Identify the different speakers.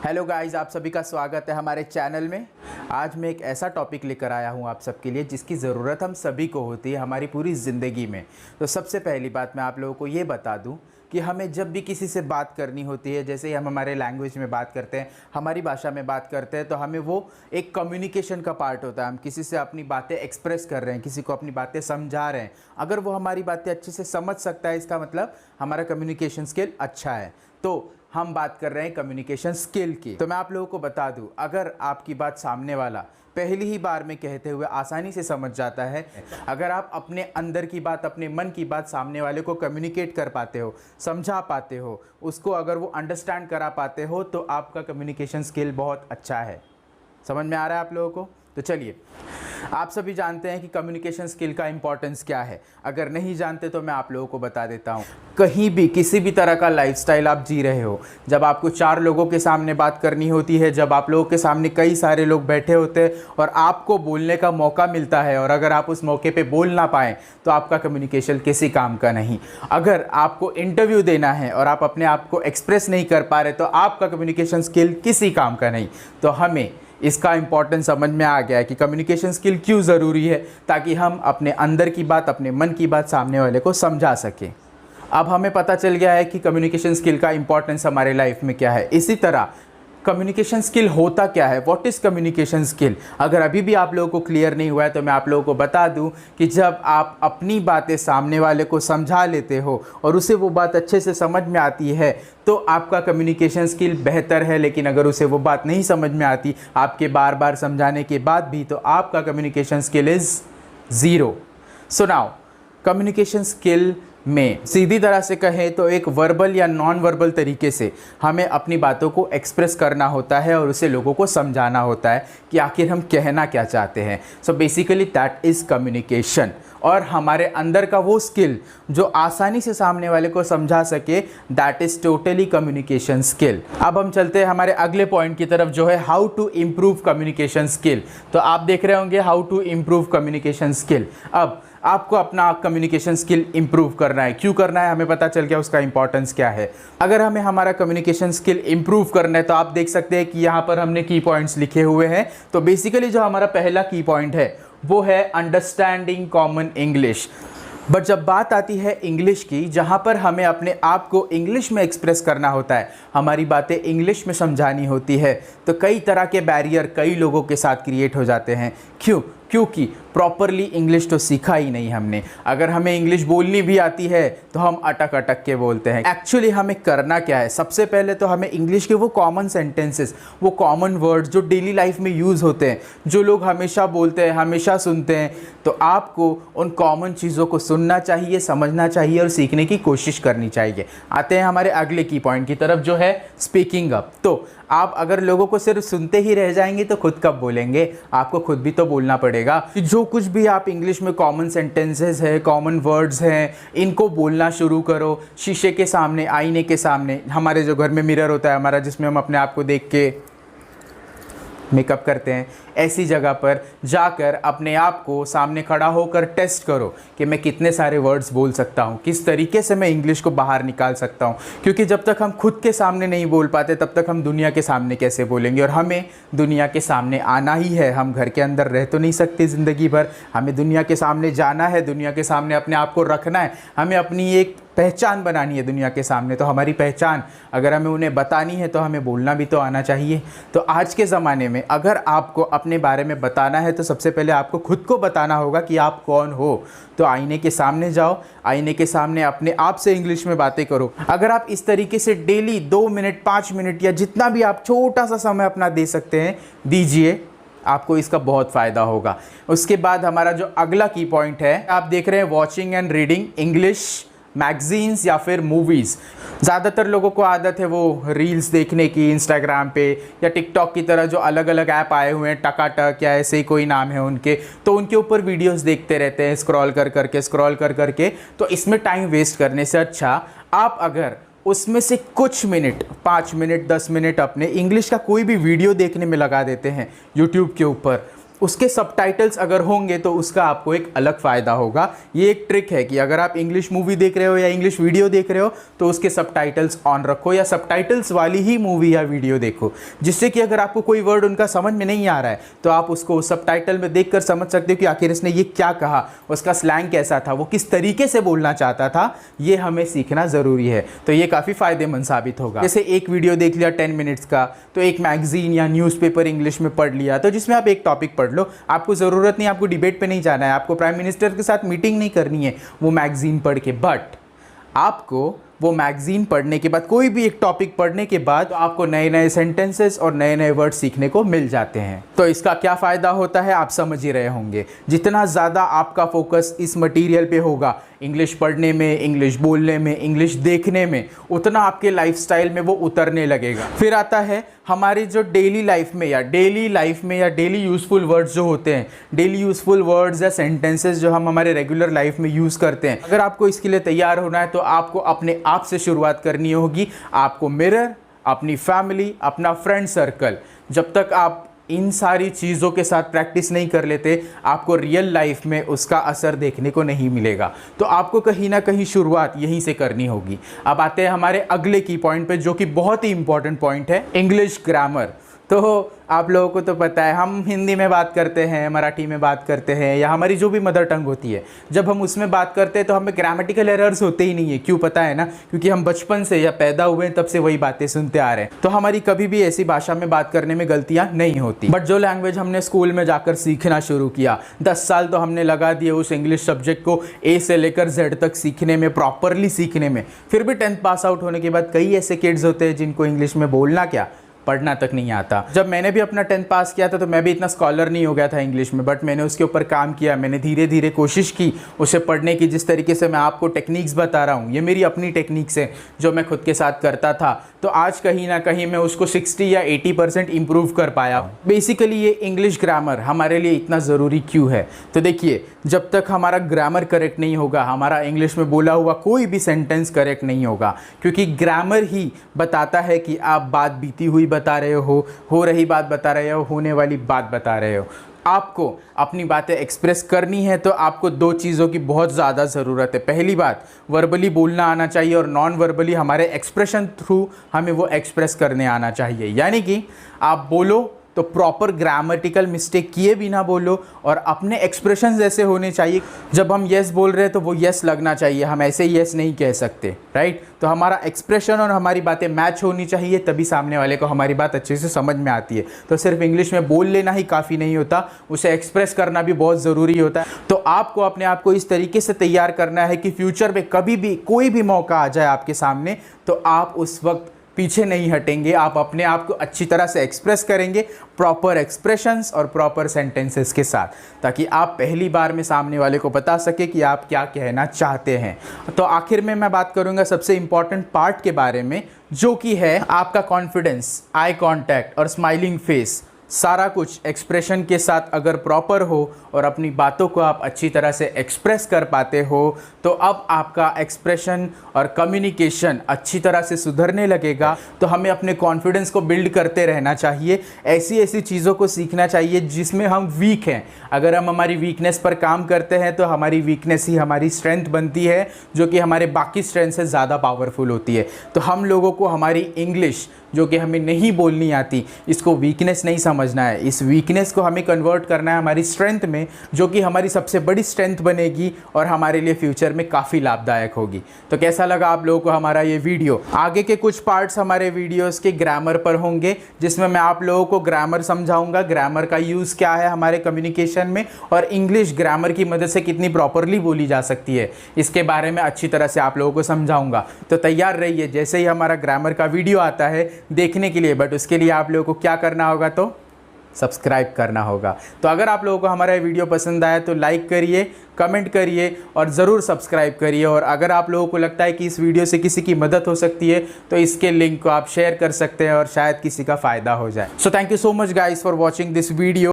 Speaker 1: Hello guys, आप सभी का स्वागत है हमारे चैनल में। आज मैं एक ऐसा टॉपिक लेकर आया हूं आप सबके लिए जिसकी ज़रूरत हम सभी को होती है हमारी पूरी ज़िंदगी में। तो सबसे पहली बात मैं आप लोगों को ये बता दूं कि हमें जब भी किसी से बात करनी होती है, जैसे ही हम हमारे लैंग्वेज में बात करते हैं, हमारी भाषा में बात करते हैं, तो हमें वो एक कम्युनिकेशन का पार्ट होता है। हम किसी से अपनी बातें एक्सप्रेस कर रहे हैं, किसी को अपनी बातें समझा रहे हैं। अगर वो हमारी बातें अच्छे से समझ सकता है, इसका मतलब हमारा कम्युनिकेशन स्किल अच्छा है। तो हम बात कर रहे हैं कम्युनिकेशन स्किल की। तो मैं आप लोगों को बता दूं, अगर आपकी बात सामने वाला पहली ही बार में कहते हुए आसानी से समझ जाता है, अगर आप अपने अंदर की बात, अपने मन की बात सामने वाले को कम्युनिकेट कर पाते हो, समझा पाते हो, उसको अगर वो अंडरस्टैंड करा पाते हो, तो आपका कम्युनिकेशन स्किल बहुत अच्छा है। समझ में आ रहा है आप लोगों को? तो चलिए, आप सभी जानते हैं कि कम्युनिकेशन स्किल का इंपॉर्टेंस क्या है। अगर नहीं जानते तो मैं आप लोगों को बता देता हूं। कहीं भी किसी भी तरह का लाइफस्टाइल आप जी रहे हो, जब आपको 4 लोगों के सामने बात करनी होती है, जब आप लोगों के सामने कई सारे लोग बैठे होते हैं और आपको बोलने का मौका मिलता है, और अगर आप उस मौके पे बोल ना पाएँ तो आपका कम्युनिकेशन किसी काम का नहीं। अगर आपको इंटरव्यू देना है और आप अपने आप को एक्सप्रेस नहीं कर पा रहे तो आपका कम्युनिकेशन स्किल किसी काम का नहीं। तो हमें इसका इंपॉर्टेंस समझ में आ गया है कि कम्युनिकेशन स्किल क्यों ज़रूरी है, ताकि हम अपने अंदर की बात, अपने मन की बात सामने वाले को समझा सकें। अब हमें पता चल गया है कि कम्युनिकेशन स्किल का इंपॉर्टेंस हमारे लाइफ में क्या है। इसी तरह कम्युनिकेशन स्किल होता क्या है, व्हाट इज़ कम्युनिकेशन स्किल। अगर अभी भी आप लोगों को क्लियर नहीं हुआ है तो मैं आप लोगों को बता दूं कि जब आप अपनी बातें सामने वाले को समझा लेते हो और उसे वो बात अच्छे से समझ में आती है तो आपका कम्युनिकेशन स्किल बेहतर है। लेकिन अगर उसे वो बात नहीं समझ में आती आपके बार बार समझाने के बाद भी, तो आपका communication skill is zero. So now, communication skill में सीधी तरह से कहें तो एक वर्बल या नॉन वर्बल तरीके से हमें अपनी बातों को एक्सप्रेस करना होता है और उसे लोगों को समझाना होता है कि आखिर हम कहना क्या चाहते हैं। So basically that is communication. और हमारे अंदर का वो स्किल जो आसानी से सामने वाले को समझा सके, that is totally communication skill. अब हम चलते हैं हमारे अगले पॉइंट की तरफ, जो है how to improve communication skill. तो आप देख रहे होंगे how to improve communication skill. अब आपको अपना कम्युनिकेशन स्किल इंप्रूव करना है। क्यों करना है, हमें पता चल गया उसका इंपॉर्टेंस क्या है। अगर हमें हमारा कम्युनिकेशन स्किल इंप्रूव करना है तो आप देख सकते हैं कि यहाँ पर हमने की पॉइंट्स लिखे हुए हैं। तो बेसिकली जो हमारा पहला की पॉइंट है वो है अंडरस्टैंडिंग कॉमन इंग्लिश। बट जब बात आती है इंग्लिश की, जहाँ पर हमें अपने आप को इंग्लिश में एक्सप्रेस करना होता है, हमारी बातें इंग्लिश में समझानी होती है, तो कई तरह के बैरियर कई लोगों के साथ क्रिएट हो जाते हैं। क्योंकि प्रॉपरली इंग्लिश तो सीखा ही नहीं हमने। अगर हमें इंग्लिश बोलनी भी आती है तो हम अटक अटक के बोलते हैं। एक्चुअली हमें करना क्या है, सबसे पहले तो हमें इंग्लिश के वो कॉमन सेंटेंसेस, वो कॉमन वर्ड्स जो डेली लाइफ में यूज़ होते हैं, जो लोग हमेशा बोलते हैं, हमेशा सुनते हैं, तो आपको उन कॉमन चीज़ों को सुनना चाहिए, समझना चाहिए और सीखने की कोशिश करनी चाहिए। आते हैं हमारे अगले की पॉइंट की तरफ, जो है स्पीकिंग अप। तो आप अगर लोगों को सिर्फ सुनते ही रह जाएंगे तो खुद कब बोलेंगे, आपको खुद भी तो बोलना पड़ेगा। जो कुछ भी आप इंग्लिश में कॉमन सेंटेंसेस है, कॉमन वर्ड्स हैं, इनको बोलना शुरू करो। शीशे के सामने, आईने के सामने, हमारे जो घर में मिरर होता है हमारा, जिसमें हम अपने आप को देख के मेकअप करते हैं, ऐसी जगह पर जाकर अपने आप को सामने खड़ा होकर टेस्ट करो कि मैं कितने सारे वर्ड्स बोल सकता हूँ, किस तरीके से मैं इंग्लिश को बाहर निकाल सकता हूँ। क्योंकि जब तक हम खुद के सामने नहीं बोल पाते तब तक हम दुनिया के सामने कैसे बोलेंगे। और हमें दुनिया के सामने आना ही है, हम घर के अंदर रह तो नहीं सकते ज़िंदगी भर। हमें दुनिया के सामने जाना है, दुनिया के सामने अपने आप को रखना है, हमें अपनी एक पहचान बनानी है दुनिया के सामने। तो हमारी पहचान अगर हमें उन्हें बतानी है तो हमें बोलना भी तो आना चाहिए। तो आज के ज़माने में अगर आपको अपने बारे में बताना है तो सबसे पहले आपको खुद को बताना होगा कि आप कौन हो। तो आईने के सामने जाओ, आईने के सामने अपने आप से इंग्लिश में बातें करो। अगर आप इस तरीके से डेली 2 मिनट, 5 मिनट या जितना भी आप छोटा सा समय अपना दे सकते हैं दीजिए, आपको इसका बहुत फ़ायदा होगा। उसके बाद हमारा जो अगला की पॉइंट है, आप देख रहे हैं watching and reading English magazines या फिर मूवीज़। ज़्यादातर लोगों को आदत है वो रील्स देखने की इंस्टाग्राम पे या टिकटॉक की तरह जो अलग अलग ऐप आए हुए हैं, टकाटक या ऐसे ही कोई नाम है उनके, तो उनके ऊपर वीडियोस देखते रहते हैं स्क्रॉल कर करके। तो इसमें टाइम वेस्ट करने से अच्छा आप अगर उसमें से कुछ मिनट, 5 मिनट, 10 मिनट अपने इंग्लिश का कोई भी वीडियो देखने में लगा देते हैं यूट्यूब के ऊपर, उसके सबटाइटल्स अगर होंगे तो उसका आपको एक अलग फ़ायदा होगा। ये एक ट्रिक है कि अगर आप इंग्लिश मूवी देख रहे हो या इंग्लिश वीडियो देख रहे हो तो उसके सबटाइटल्स ऑन रखो या सबटाइटल्स वाली ही मूवी या वीडियो देखो, जिससे कि अगर आपको कोई वर्ड उनका समझ में नहीं आ रहा है तो आप उसको सबटाइटल में देखकर समझ सकते हो कि आखिर इसने ये क्या कहा, उसका स्लैंग कैसा था, वो किस तरीके से बोलना चाहता था। ये हमें सीखना ज़रूरी है, तो ये काफ़ी फ़ायदेमंद साबित होगा। जैसे एक वीडियो देख लिया 10 मिनट्स का, तो एक मैगजीन या न्यूज़पेपर इंग्लिश में पढ़ लिया, तो जिसमें आप एक टॉपिक पढ़ लो। आपको ज़रूरत नहीं, आपको डिबेट पे नहीं जाना है, आपको प्राइम मिनिस्टर के साथ मीटिंग नहीं करनी है वो मैगजीन पढ़ के, बट आपको वो मैगजीन पढ़ने के बाद, कोई भी एक टॉपिक पढ़ने के बाद, तो आपको नए नए सेंटेंसेस और नए नए वर्ड सीखने को मिल जाते हैं। तो इसका क्या फ़ायदा होता है आप समझ ही रहे होंगे। जितना ज़्यादा आपका फोकस इस मटेरियल पे होगा, इंग्लिश पढ़ने में, इंग्लिश बोलने में, इंग्लिश देखने में, उतना आपके लाइफस्टाइल में वो उतरने लगेगा। फिर आता है हमारी जो डेली लाइफ में या डेली यूज़फुल वर्ड्स जो होते हैं, डेली यूज़फुल वर्ड्स या सेंटेंसेस जो हम हमारे रेगुलर लाइफ में यूज़ करते हैं। अगर आपको इसके लिए तैयार होना है तो आपको अपने आप से शुरुआत करनी होगी। आपको मिरर, अपनी फैमिली, अपना फ्रेंड सर्कल, जब तक आप इन सारी चीज़ों के साथ प्रैक्टिस नहीं कर लेते, आपको रियल लाइफ में उसका असर देखने को नहीं मिलेगा। तो आपको कहीं ना कहीं शुरुआत यहीं से करनी होगी। अब आते हैं हमारे अगले की पॉइंट पे, जो कि बहुत ही इंपॉर्टेंट पॉइंट है, इंग्लिश ग्रामर। तो आप लोगों को तो पता है, हम हिंदी में बात करते हैं, मराठी में बात करते हैं, या हमारी जो भी मदर टंग होती है, जब हम उसमें बात करते हैं तो हमें ग्रामेटिकल एरर्स होते ही नहीं है। क्यों पता है ना? क्योंकि हम बचपन से या पैदा हुए हैं तब से वही बातें सुनते आ रहे हैं, तो हमारी कभी भी ऐसी भाषा में बात करने में गलतियां नहीं होती। बट जो लैंग्वेज हमने स्कूल में जाकर सीखना शुरू किया, 10 साल तो हमने लगा दिए उस इंग्लिश सब्जेक्ट को A से लेकर Z तक सीखने में, प्रॉपरली सीखने में। फिर भी 10th पास आउट होने के बाद कई ऐसे किड्स होते हैं जिनको इंग्लिश में बोलना क्या, पढ़ना तक नहीं आता। जब मैंने भी अपना 10th पास किया था तो मैं भी इतना स्कॉलर नहीं हो गया था इंग्लिश में, बट मैंने उसके ऊपर काम किया। मैंने धीरे धीरे कोशिश की उसे पढ़ने की। जिस तरीके से मैं आपको टेक्निक्स बता रहा हूँ, ये मेरी अपनी टेक्निक्स है जो मैं खुद के साथ करता था। तो आज कहीं ना कहीं मैं उसको 60 या 80% इम्प्रूव कर पाया। बेसिकली ये इंग्लिश ग्रामर हमारे लिए इतना ज़रूरी क्यों है? तो देखिए, जब तक हमारा ग्रामर करेक्ट नहीं होगा, हमारा इंग्लिश में बोला हुआ कोई भी सेंटेंस करेक्ट नहीं होगा, क्योंकि ग्रामर ही बताता है कि आप बात बीती हुई बता रहे हो रही बात बता रहे हो, होने वाली बात बता रहे हो। आपको अपनी बातें एक्सप्रेस करनी है तो आपको 2 चीज़ों की बहुत ज़्यादा ज़रूरत है। पहली बात, वर्बली बोलना आना चाहिए, और नॉन वर्बली हमारे एक्सप्रेशन थ्रू हमें वो एक्सप्रेस करने आना चाहिए। यानी कि आप बोलो तो प्रॉपर ग्रामेटिकल मिस्टेक किए बिना बोलो, और अपने एक्सप्रेशंस ऐसे होने चाहिए, जब हम येस बोल रहे हैं तो वो येस लगना चाहिए, हम ऐसे येस नहीं कह सकते, राइट? तो हमारा एक्सप्रेशन और हमारी बातें मैच होनी चाहिए, तभी सामने वाले को हमारी बात अच्छे से समझ में आती है। तो सिर्फ इंग्लिश में बोल लेना ही काफ़ी नहीं होता, उसे एक्सप्रेस करना भी बहुत ज़रूरी होता है। तो आपको अपने आप को इस तरीके से तैयार करना है कि फ्यूचर में कभी भी कोई भी मौका आ जाए आपके सामने, तो आप उस वक्त पीछे नहीं हटेंगे, आप अपने आप को अच्छी तरह से एक्सप्रेस करेंगे, प्रॉपर एक्सप्रेशंस और प्रॉपर सेंटेंसेस के साथ, ताकि आप पहली बार में सामने वाले को बता सके कि आप क्या कहना चाहते हैं। तो आखिर में मैं बात करूंगा सबसे इंपॉर्टेंट पार्ट के बारे में, जो कि है आपका कॉन्फिडेंस, आई कॉन्टैक्ट और स्माइलिंग फेस। सारा कुछ एक्सप्रेशन के साथ अगर प्रॉपर हो और अपनी बातों को आप अच्छी तरह से एक्सप्रेस कर पाते हो, तो अब आपका एक्सप्रेशन और कम्युनिकेशन अच्छी तरह से सुधरने लगेगा। तो हमें अपने कॉन्फिडेंस को बिल्ड करते रहना चाहिए, ऐसी ऐसी चीज़ों को सीखना चाहिए जिसमें हम वीक हैं। अगर हम हमारी वीकनेस पर काम करते हैं तो हमारी वीकनेस ही हमारी स्ट्रेंथ बनती है, जो कि हमारे बाकी स्ट्रेंथ से ज़्यादा पावरफुल होती है। तो हम लोगों को हमारी इंग्लिश जो कि हमें नहीं बोलनी आती, इसको वीकनेस नहीं समझना है, इस वीकनेस को हमें कन्वर्ट करना है हमारी स्ट्रेंथ में, जो कि हमारी सबसे बड़ी स्ट्रेंथ बनेगी और हमारे लिए फ्यूचर में काफ़ी लाभदायक होगी। तो कैसा लगा आप लोगों को हमारा ये वीडियो? आगे के कुछ पार्ट्स हमारे वीडियोस के ग्रामर पर होंगे, जिसमें मैं आप लोगों को ग्रामर समझाऊंगा, ग्रामर का यूज़ क्या है हमारे कम्युनिकेशन में, और इंग्लिश ग्रामर की मदद से कितनी प्रॉपरली बोली जा सकती है, इसके बारे में अच्छी तरह से आप लोगों को समझाऊंगा। तो तैयार रहिए जैसे ही हमारा ग्रामर का वीडियो आता है देखने के लिए। बट उसके लिए आप लोगों को क्या करना होगा? तो सब्सक्राइब करना होगा। तो अगर आप लोगों को हमारा वीडियो पसंद आया तो लाइक करिए, कमेंट करिए और ज़रूर सब्सक्राइब करिए। और अगर आप लोगों को लगता है कि इस वीडियो से किसी की मदद हो सकती है तो इसके लिंक को आप शेयर कर सकते हैं और शायद किसी का फ़ायदा हो जाए। So thank you so much guys for watching this video.